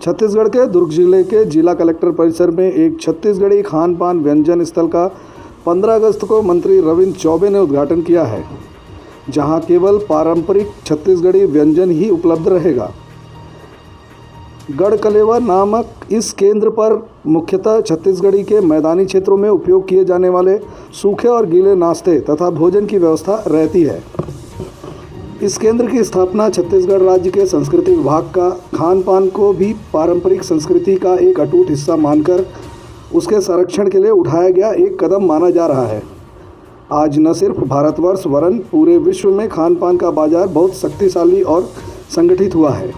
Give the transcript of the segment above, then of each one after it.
छत्तीसगढ़ के दुर्ग जिले के जिला कलेक्टर परिसर में एक छत्तीसगढ़ी खान पान व्यंजन स्थल का 15 अगस्त को मंत्री रविंद्र चौबे ने उद्घाटन किया है, जहां केवल पारंपरिक छत्तीसगढ़ी व्यंजन ही उपलब्ध रहेगा। गढ़कलेवा नामक इस केंद्र पर मुख्यतः छत्तीसगढ़ी के मैदानी क्षेत्रों में उपयोग किए जाने वाले सूखे और गीले नाश्ते तथा भोजन की व्यवस्था रहती है। इस केंद्र की स्थापना छत्तीसगढ़ राज्य के संस्कृति विभाग का खान पान को भी पारंपरिक संस्कृति का एक अटूट हिस्सा मानकर उसके संरक्षण के लिए उठाया गया एक कदम माना जा रहा है। आज न सिर्फ भारतवर्ष वरन पूरे विश्व में खान पान का बाजार बहुत शक्तिशाली और संगठित हुआ है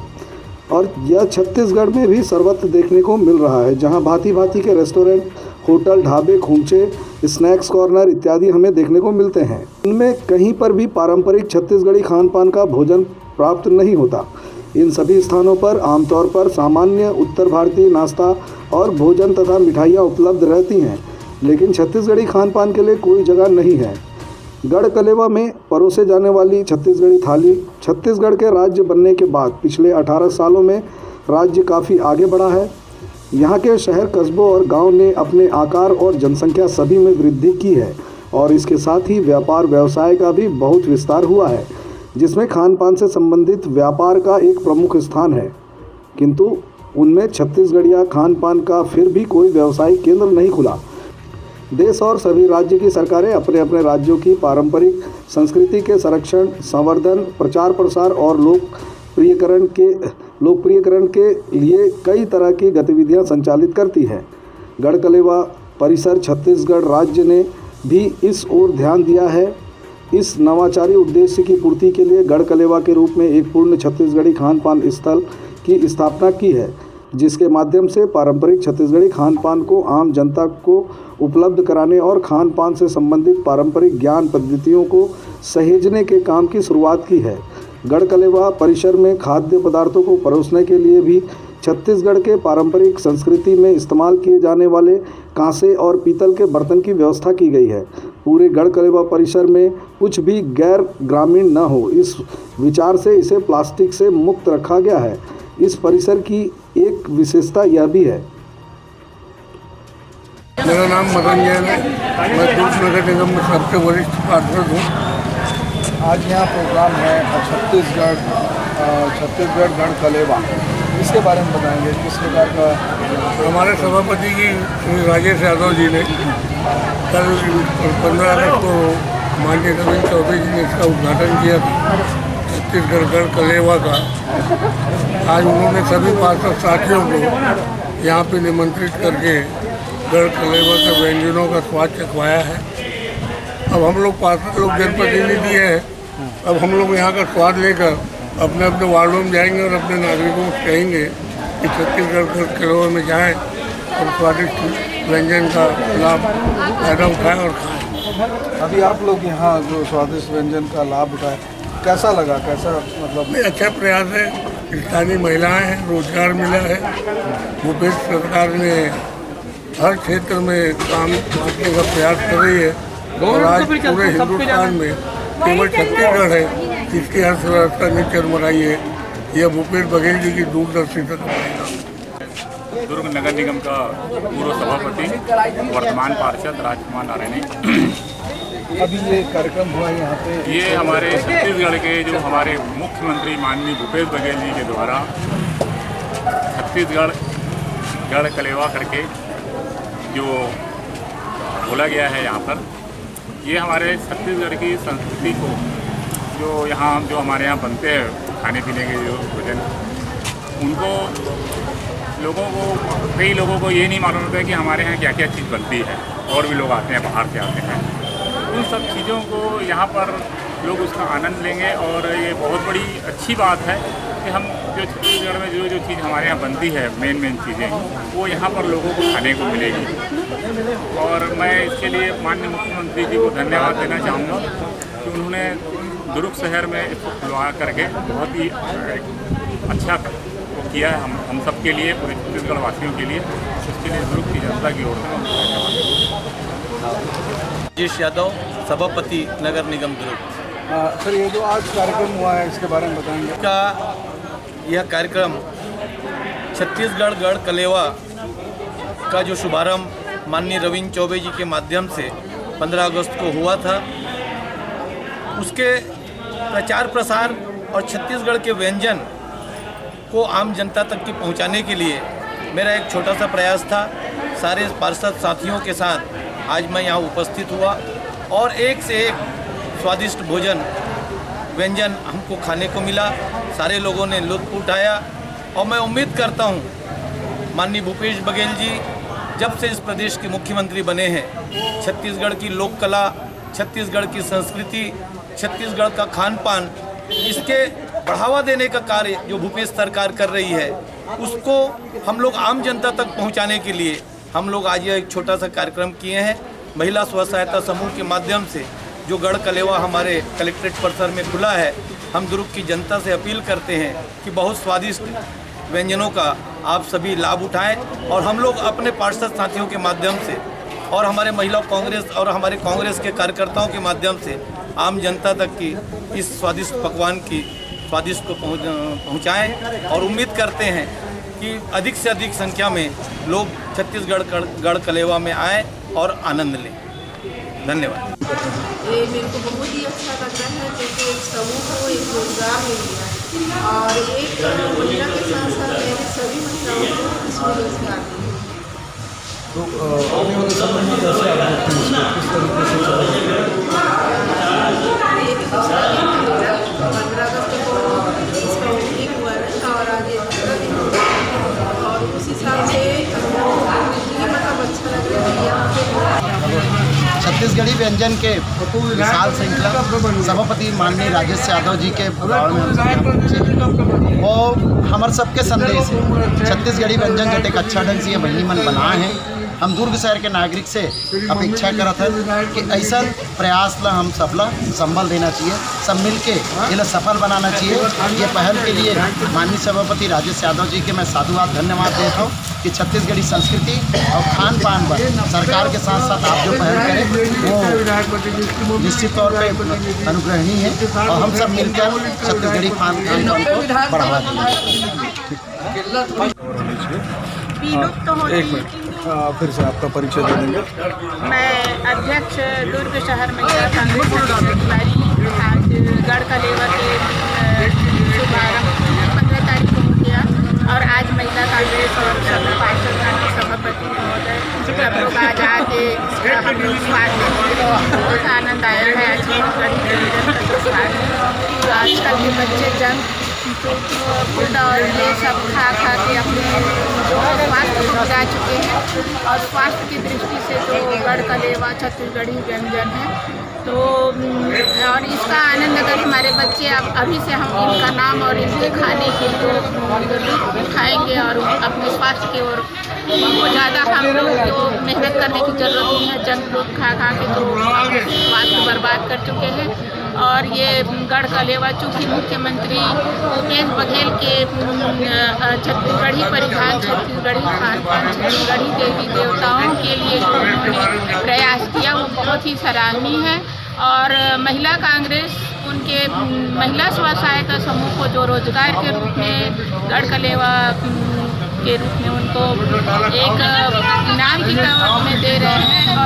और यह छत्तीसगढ़ में भी सर्वत्र देखने को मिल रहा है, जहां भांति भांति के रेस्टोरेंट, होटल, ढाबे, खूंचे, स्नैक्स कॉर्नर इत्यादि हमें देखने को मिलते हैं। इनमें कहीं पर भी पारंपरिक छत्तीसगढ़ी खान पान का भोजन प्राप्त नहीं होता। इन सभी स्थानों पर आमतौर पर सामान्य उत्तर भारतीय नाश्ता और भोजन तथा मिठाइयाँ उपलब्ध रहती हैं, लेकिन छत्तीसगढ़ी खान पान के लिए कोई जगह नहीं है। गढ़कलेवा में परोसे जाने वाली छत्तीसगढ़ी थाली छत्तीसगढ़ के राज्य बनने के बाद पिछले 18 सालों में राज्य काफ़ी आगे बढ़ा है। यहाँ के शहर, कस्बों और गांव ने अपने आकार और जनसंख्या सभी में वृद्धि की है और इसके साथ ही व्यापार व्यवसाय का भी बहुत विस्तार हुआ है, जिसमें खान पान से संबंधित व्यापार का एक प्रमुख स्थान है। किंतु उनमें छत्तीसगढ़िया खान पान का फिर भी कोई व्यवसायिक केंद्र नहीं खुला। देश और सभी राज्य की सरकारें अपने अपने राज्यों की पारंपरिक संस्कृति के संरक्षण, संवर्धन, प्रचार प्रसार और लोकप्रियकरण के लिए कई तरह की गतिविधियां संचालित करती हैं। गढ़कलेवा परिसर छत्तीसगढ़ राज्य ने भी इस ओर ध्यान दिया है। इस नवाचारी उद्देश्य की पूर्ति के लिए गढ़कलेवा के रूप में एक पूर्ण छत्तीसगढ़ी खान पान स्थल की स्थापना की है, जिसके माध्यम से पारंपरिक छत्तीसगढ़ी खान पान को आम जनता को उपलब्ध कराने और खान पान से संबंधित पारंपरिक ज्ञान पद्धतियों को सहेजने के काम की शुरुआत की है। गढ़कलेवा परिसर में खाद्य पदार्थों को परोसने के लिए भी छत्तीसगढ़ के पारंपरिक संस्कृति में इस्तेमाल किए जाने वाले कांसे और पीतल के बर्तन की व्यवस्था की गई है। पूरे गढ़कलेवा परिसर में कुछ भी गैर ग्रामीण न हो, इस विचार से इसे प्लास्टिक से मुक्त रखा गया है। इस परिसर की एक विशेषता यह भी है। मेरा नाम मदन जैन है। मैं दुर्ग नगर निगम में सबसे वरिष्ठ पार्षद हूँ। आज यहाँ प्रोग्राम है छत्तीसगढ़ गढ़कलेवा, इसके बारे में बताएंगे किस प्रकार का। हमारे सभापति जी श्री राजेश यादव जी ने कल 15 अगस्त को माननीय रविंद्र चौबे जी ने इसका उद्घाटन किया था, छत्तीसगढ़ गढ़कलेवा का। आज उन्होंने सभी पार्षद साथियों को यहाँ पे निमंत्रित करके गढ़कलेवा के व्यंजनों का स्वाद चखवाया है। अब हम लोग पार्षद लोग जनप्रतिनिधि हैं, अब हम लोग यहाँ का स्वाद लेकर अपने अपने वार्डों में जाएंगे और अपने नागरिकों को कहेंगे कि छत्तीसगढ़ गढ़कलेवा में जाएं और स्वादिष्ट व्यंजन का लाभ फायदा उठाएं और खाएं। अभी आप लोग यहाँ जो स्वादिष्ट व्यंजन का लाभ उठाए, कैसा लगा? कैसा मतलब? अच्छा प्रयास है। स्थानीय महिलाएं हैं, रोजगार मिला है। भूपेश सरकार ने हर क्षेत्र में काम करने का प्रयास कर रही है और आज पूरे हिंदुस्तान में केवल छत्तीसगढ़ है जिसकी अर्थव्यवस्था ने चरमराई है। यह भूपेश बघेल जी की दूरदर्शिता का परिणाम। दुर्ग नगर निगम का पूर्व सभापति वर्तमान पार्षद राजकुमार नारायणी। अभी ये कार्यक्रम हुआ है यहाँ पे, ये हमारे छत्तीसगढ़ के जो हमारे मुख्यमंत्री माननीय भूपेश बघेल जी के द्वारा छत्तीसगढ़ गढ़कलेवा करके जो बोला गया है यहाँ पर, ये हमारे छत्तीसगढ़ की संस्कृति को जो हमारे यहाँ बनते हैं खाने पीने के जो भोजन, उनको कई लोगों को ये नहीं मालूम होता है कि हमारे यहाँ क्या क्या चीज़ बनती है। और भी लोग आते हैं, बाहर से आते हैं, उन सब चीज़ों को यहाँ पर लोग उसका आनंद लेंगे। और ये बहुत बड़ी अच्छी बात है कि हम जो छत्तीसगढ़ में जो चीज़ हमारे यहाँ बनती है, मेन चीज़ें, वो यहाँ पर लोगों को खाने को मिलेगी। और मैं इसके लिए माननीय मुख्यमंत्री जी को धन्यवाद देना चाहूँगा कि उन्होंने दुर्ग शहर में इसको खुलवा करके बहुत ही अच्छा किया है हम सब के लिए, पूरे छत्तीसगढ़ वासियों के लिए। उसके लिए दुर्ग की जनता की ओर से धन्यवाद। राजेश यादव, सभापति नगर निगम दुर्ग। सर, ये जो आज कार्यक्रम हुआ है इसके बारे में बताएंगे? का यह कार्यक्रम छत्तीसगढ़ गढ़ कलेवा का जो शुभारंभ माननीय रविंद्र चौबे जी के माध्यम से 15 अगस्त को हुआ था, उसके प्रचार प्रसार और छत्तीसगढ़ के व्यंजन को आम जनता तक की पहुंचाने के लिए मेरा एक छोटा सा प्रयास था। सारे पार्षद साथियों के साथ आज मैं यहाँ उपस्थित हुआ और एक से एक स्वादिष्ट भोजन व्यंजन हमको खाने को मिला। सारे लोगों ने लुत्फ़ उठाया और मैं उम्मीद करता हूँ माननीय भूपेश बघेल जी जब से इस प्रदेश के मुख्यमंत्री बने हैं, छत्तीसगढ़ की लोक कला, छत्तीसगढ़ की संस्कृति, छत्तीसगढ़ का खान पान, इसके बढ़ावा देने का कार्य जो भूपेश सरकार कर रही है उसको हम लोग आम जनता तक पहुंचाने के लिए हम लोग आज यह एक छोटा सा कार्यक्रम किए हैं। महिला स्व सहायता समूह के माध्यम से जो गढ़ कलेवा हमारे कलेक्ट्रेट परिसर में खुला है, हम दुर्ग की जनता से अपील करते हैं कि बहुत स्वादिष्ट व्यंजनों का आप सभी लाभ उठाएं और हम लोग अपने पार्षद साथियों के माध्यम से और हमारे महिला कांग्रेस और हमारे कांग्रेस के कार्यकर्ताओं के माध्यम से आम जनता तक की इस स्वादिष्ट पकवान की स्वादिष्ट को पहुँचाएँ और उम्मीद करते हैं कि अधिक से अधिक संख्या में लोग छत्तीसगढ़ गढ़ कलेवा में आएँ और आनंद लें। धन्यवाद। ये मेरे को बहुत ही अच्छा लग रहा है क्योंकि एक समूह को एक रोजगार मिल गया और एक महिला के साथ साथ मेरे सभी महिलाओं को इसमें रोजगार मिला। तो आने वाले समय में कैसे आप देखते हैं इसको, किस तरीके से ये भी दूसरा दिन मिलेगा, 15 अगस्त को इसका ओपनिंग हुआ है और आज ये दूसरा दिन होगा और उस हिसाब से मुझे मतलब अच्छा लग रहा है यहाँ पे छत्तीसगढ़ी व्यंजन के विशाल श्रृंखला सभापति माननीय राजेश यादव जी के वो हमारे सबके संदेश है। छत्तीसगढ़ी व्यंजन जब एक अच्छा ढंग से ये बहनी मन बनाए हैं, हम दुर्ग शहर के नागरिक से अपेक्षा करत है कि ऐसा प्रयास ला हम सबला संबल देना चाहिए, सब मिल के ये सफल बनाना चाहिए। ये पहल के लिए माननीय सभापति राजेश यादव जी के मैं साधुवाद धन्यवाद देता हूँ कि छत्तीसगढ़ी संस्कृति और खान पान पर सरकार के साथ साथ आप जो पहल करें वो निश्चित तौर पे अनुग्रहणीय है और हम सब मिलकर छत्तीसगढ़ी खान पान को बढ़ावा देंगे। फिर से आपका परिचय दे देंगे। मैं अध्यक्ष दुर्ग शहर महिला कांग्रेस अधिकारी आज गढ़ कलेवा के शुभारंभ 15 तारीख को हो गया और आज महिला कांग्रेस और सभी पार्षद के सभापति महोदय सब लोग आज आके हम लोग स्वाद लेंगे तो बहुत आनंद आया है। आजकल के बच्चे जंक फूड और ये सब खा के अपने स्वास्थ्य को बिगा चुके हैं और स्वास्थ्य की दृष्टि से जो गढ़ कलेवा छत्तीसगढ़ी व्यंजन है तो और इसका आनंद अगर हमारे बच्चे अब अभी से हम इनका नाम और इनके खाने के लिए उठाएंगे और अपने स्वास्थ्य की ओर उनको ज़्यादा हम लोग तो मेहनत करने की ज़रूरत नहीं है। जंक फूड खा के तो स्वास्थ्य बर्बाद कर चुके हैं और ये गढ़ कलेवा चूँकि मुख्यमंत्री भूपेश बघेल के छत्तीसगढ़ी परिधान, छत्तीसगढ़ी खान पान, छत्तीसगढ़ी देवी देवताओं के लिए जो उन्होंने प्रयास किया वो बहुत ही सराहनीय है। और महिला कांग्रेस उनके महिला स्व सहायता समूह को जो रोजगार के रूप में गढ़ कलेवा के रूप में उनको एक इनाम की तौर में दे रहे हैं